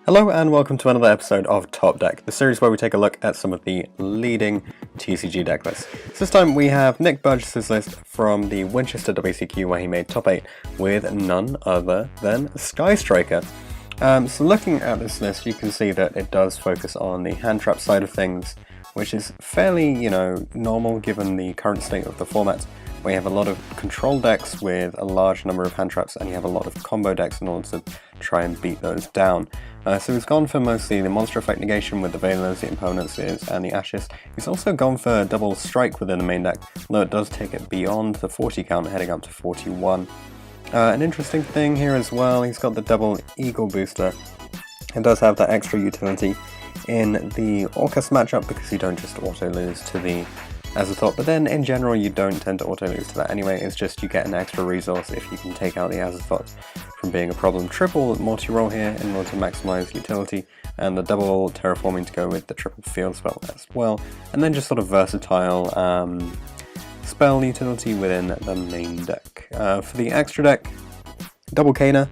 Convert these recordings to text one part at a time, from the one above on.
Hello and welcome to another episode of Top Deck, the series where we take a look at some of the leading TCG deck lists. So this time we have Nick Burgess' list from the Winchester WCQ where he made top 8 with none other than Sky Striker. So looking at this list, you can see that it does focus on the hand trap side of things, which is fairly, normal given the current state of the format, where you have a lot of control decks with a large number of hand traps, and you have a lot of combo decks in order to try and beat those down. So he's gone for mostly the monster effect negation with the Veilers, the Impermanences, and the Ashes. He's also gone for double strike within the main deck, although it does take it beyond the 40 count, heading up to 41. An interesting thing here as well, he's got the double Eagle booster. It does have that extra utility in the Orcus matchup because you don't just auto lose to the Azathoth, but then in general you don't tend to auto lose to that anyway. It's just you get an extra resource if you can take out the Azathoth from being a problem. Triple multi-roll here in order to maximize utility, and the double terraforming to go with the triple field spell as well, and then just sort of versatile spell utility within the main deck. For the extra deck, double Kana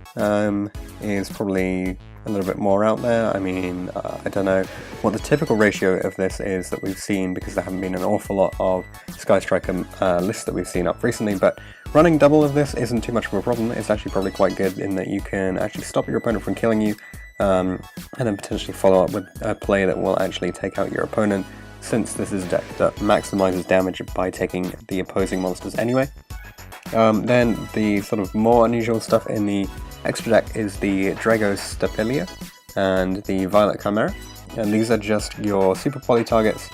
is probably a little bit more out there. I mean, I don't know what the typical ratio of this is that we've seen, because there haven't been an awful lot of Sky Striker lists that we've seen up recently, but running double of this isn't too much of a problem. It's actually probably quite good in that you can actually stop your opponent from killing you, and then potentially follow up with a play that will actually take out your opponent, since this is a deck that maximizes damage by taking the opposing monsters anyway. Then the sort of more unusual stuff in the extra deck is the Drago Stapelia and the Violet Chimera, and these are just your super poly targets.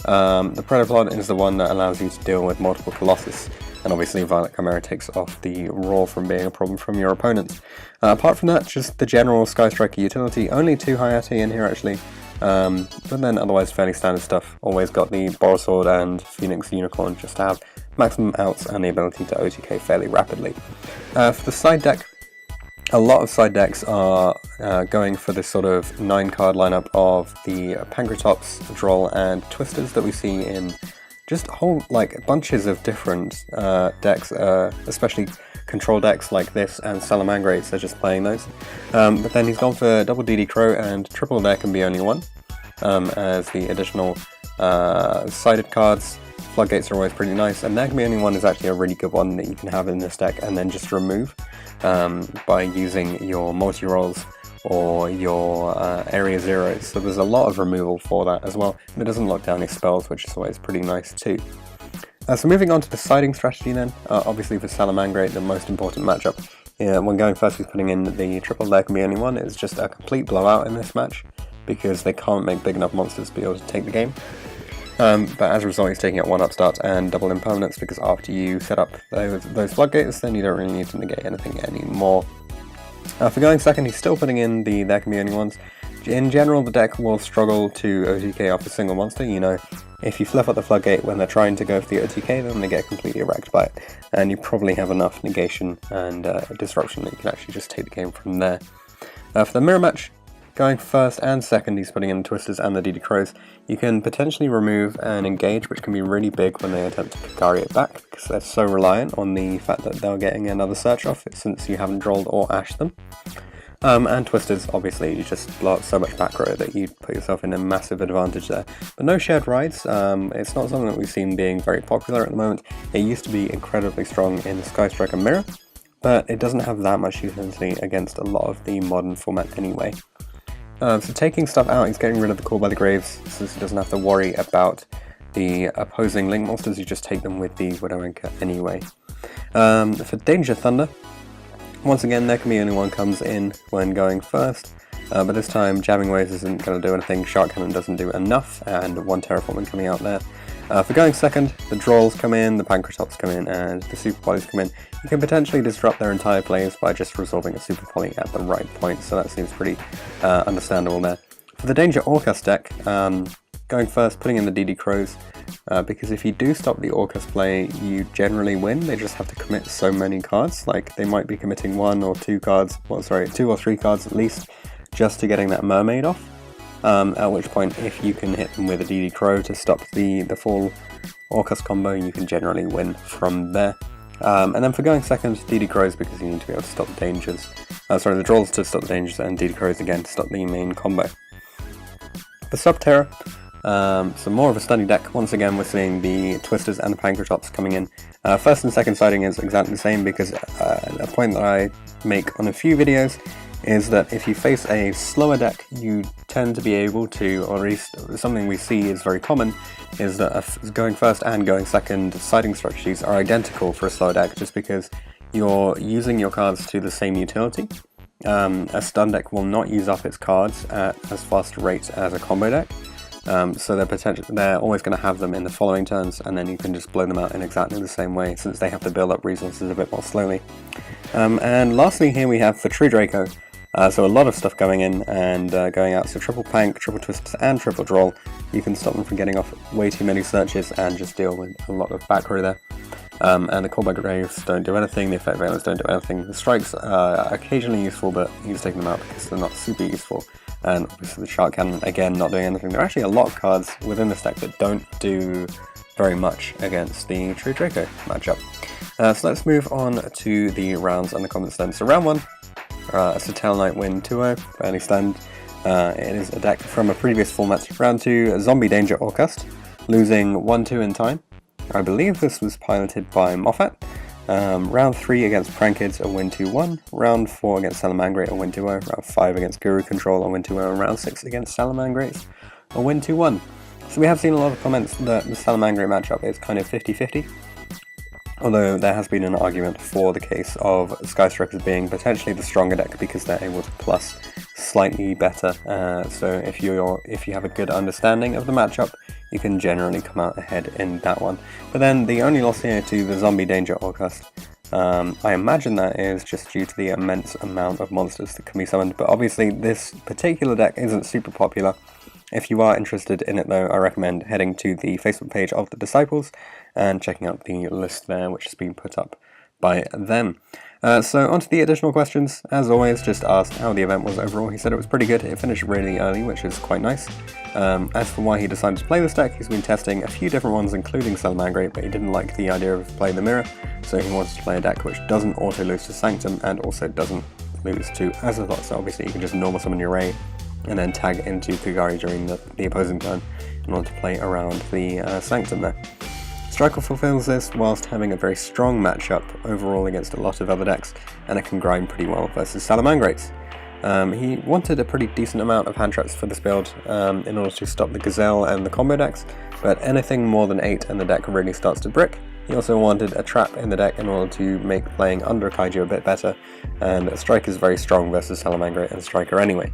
The Predaplod is the one that allows you to deal with multiple Colossus, and obviously Violet Chimera takes off the roar from being a problem from your opponents. Apart from that, just the general Sky Striker utility, only 2 Hayate in here actually, but then otherwise fairly standard stuff. Always got the Borosword and Phoenix Unicorn just to have maximum outs and the ability to OTK fairly rapidly. For the side deck, a lot of side decks are going for this sort of 9-card lineup of the Pankratops, Droll, and Twisters that we see in just whole bunches of different decks, especially control decks like this and Salamangrates are just playing those. But then he's gone for double DD Crow, and triple there can be only one, as the additional sided cards. Floodgates are always pretty nice, and there can be only one is actually a really good one that you can have in this deck and then just remove by using your multi-rolls or your area zeros. So there's a lot of removal for that as well, and it doesn't lock down your spells, which is always pretty nice too. So moving on to the siding strategy then, obviously for Salamangrate, the most important matchup. When going first, he's putting in the triple there can be only one. It's just a complete blowout in this match because they can't make big enough monsters to be able to take the game. But as a result, he's taking out 1 upstart and double impermanence, because after you set up those floodgates, then you don't really need to negate anything anymore. For going second, he's still putting in the there can be only ones. In general, the deck will struggle to OTK off a single monster. If you flip up the floodgate when they're trying to go for the OTK, then they get completely wrecked by it, and you probably have enough negation and disruption that you can actually just take the game from there. For the mirror match, going first and second, he's putting in the Twisters and the DD Crows. You can potentially remove and engage, which can be really big when they attempt to Kikari it back, because they're so reliant on the fact that they're getting another search off it since you haven't drolled or ashed them. And Twisters, obviously, you just blow up so much back row that you put yourself in a massive advantage there. But no shared rides. It's not something that we've seen being very popular at the moment. It used to be incredibly strong in the Sky Striker Mirror, but it doesn't have that much utility against a lot of the modern format anyway. So taking stuff out, he's getting rid of the Call by the Graves, since he doesn't have to worry about the opposing link monsters. You just take them with the Widow Anchor anyway. For Danger Thunder, once again, there can be only one comes in when going first, but this time Jamming Waves isn't going to do anything, Shark Cannon doesn't do enough, and 1 terraforming coming out there. For going second, the Drolls come in, the Pankratops come in, and the Super Polys come in. You can potentially disrupt their entire plays by just resolving a Super Poly at the right point, so that seems pretty understandable there. For the Danger Orcus deck, going first, putting in the DD Crows, because if you do stop the Orcus play, you generally win. They just have to commit so many cards, like they might be committing 1 or 2 cards, 2 or 3 cards at least, just to getting that Mermaid off. At which point, if you can hit them with a DD Crow to stop the full Orcus combo, you can generally win from there. And then for going second, DD Crows, because you need to be able to stop the dangers. The draws to stop the dangers, and DD Crows again to stop the main combo. For Sub-Terror, so more of a stunning deck. Once again, we're seeing the Twisters and the Pancratops coming in. First and second siding is exactly the same, because a point that I make on a few videos is that if you face a slower deck, you tend to be able to, or at least something we see is very common, is that going first and going second siding strategies are identical for a slower deck, just because you're using your cards to the same utility. A stun deck will not use up its cards at as fast a rate as a combo deck, so they're always going to have them in the following turns, and then you can just blow them out in exactly the same way, since they have to build up resources a bit more slowly. And lastly here we have for True Draco, so a lot of stuff going in and going out, so triple Pank, triple Twisters and triple Droll. You can stop them from getting off way too many searches and just deal with a lot of back row there. And the Callback Graves don't do anything, the Effect Valence don't do anything. The Strikes are occasionally useful, but you're just taking them out because they're not super useful. And obviously the Shark Cannon, again, not doing anything. There are actually a lot of cards within this deck that don't do very much against the True Draco matchup. So let's move on to the rounds and the comments then. So round 1, Satel Knight win 2-0, fairly stand. It is a deck from a previous format. Round 2, Zombie Danger Orcust, losing 1-2 in time. I believe this was piloted by Moffat. Round 3 against Prankids, a win 2-1. Round 4 against Salamangreat, a win 2-0. Round 5 against Guru Control, a win 2-0. And round 6 against Salamangreat, a win 2-1. So we have seen a lot of comments that the Salamangreat matchup is kind of 50-50. Although there has been an argument for the case of Skystrikers being potentially the stronger deck because they're able to plus slightly better. So if you have a good understanding of the matchup, you can generally come out ahead in that one. But then the only loss here to the Zombie Danger Orcust, I imagine that is just due to the immense amount of monsters that can be summoned. But obviously this particular deck isn't super popular. If you are interested in it though, I recommend heading to the Facebook page of the Disciples and checking out the list there, which has been put up by them. So on to the additional questions. As always, just asked how the event was overall. He said it was pretty good. It finished really early, which is quite nice. As for why he decided to play this deck, he's been testing a few different ones, including Salamangreat, but he didn't like the idea of playing the Mirror, so he wanted to play a deck which doesn't auto-lose to Sanctum and also doesn't lose to Azathoth. So obviously you can just normal summon your Ray and then tag into Kugari during the opposing turn in order to play around the Sanctum there. Striker fulfills this whilst having a very strong matchup overall against a lot of other decks, and it can grind pretty well versus Salamangreats. He wanted a pretty decent amount of hand traps for this build in order to stop the Gazelle and the combo decks, but anything more than 8 and the deck really starts to brick. He also wanted a trap in the deck in order to make playing under Kaiju a bit better, and Striker is very strong versus Salamangreat and Striker anyway.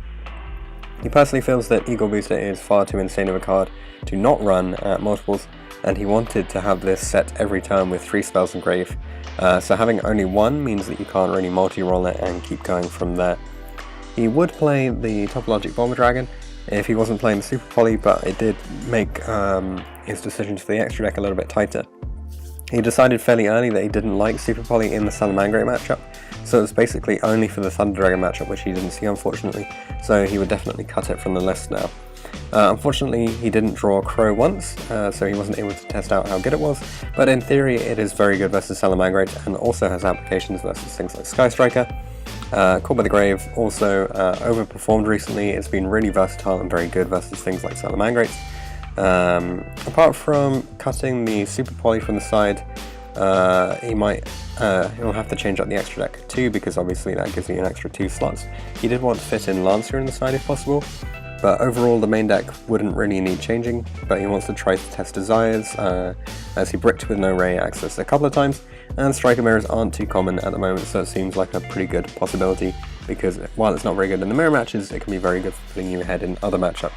He personally feels that Eagle Booster is far too insane of a card to not run at multiples, and he wanted to have this set every turn with 3 spells engraved. So having only 1 means that you can't really multi-roll it and keep going from there. He would play the Topologic Bomber Dragon if he wasn't playing the Super Poly, but it did make his decision for the extra deck a little bit tighter. He decided fairly early that he didn't like Super Poly in the Salamangreat matchup, so it was basically only for the Thunder Dragon matchup, which he didn't see unfortunately, so he would definitely cut it from the list now. Unfortunately, he didn't draw Crow once, so he wasn't able to test out how good it was, but in theory it is very good versus Salamangreat and also has applications versus things like Sky Striker. Caught by the Grave also overperformed recently. It's been really versatile and very good versus things like Salamangreat. Apart from cutting the Super Poly from the side, he'll have to change up the extra deck too, because obviously that gives you an extra 2 slots. He did want to fit in Lancer in the side if possible, but overall the main deck wouldn't really need changing, but he wants to try to test Desires, as he bricked with no Ray access a couple of times, and Striker Mirrors aren't too common at the moment, so it seems like a pretty good possibility, because while it's not very good in the mirror matches, it can be very good for putting you ahead in other matchups.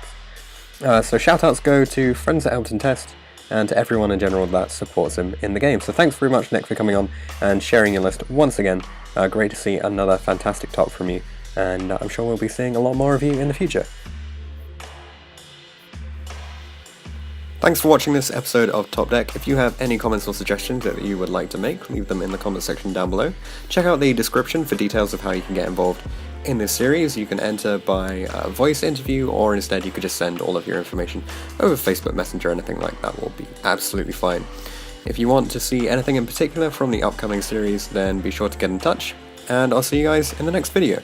So shoutouts go to friends at Elton Test, and to everyone in general that supports him in the game. So thanks very much, Nick, for coming on and sharing your list once again. Great to see another fantastic top from you, and I'm sure we'll be seeing a lot more of you in the future. Thanks for watching this episode of Top Deck. If you have any comments or suggestions that you would like to make, leave them in the comment section down below. Check out the description for details of how you can get involved in this series. You can enter by voice interview, or instead you could just send all of your information over Facebook Messenger. Anything like that will be absolutely fine. If you want to see anything in particular from the upcoming series, then be sure to get in touch, and I'll see you guys in the next video.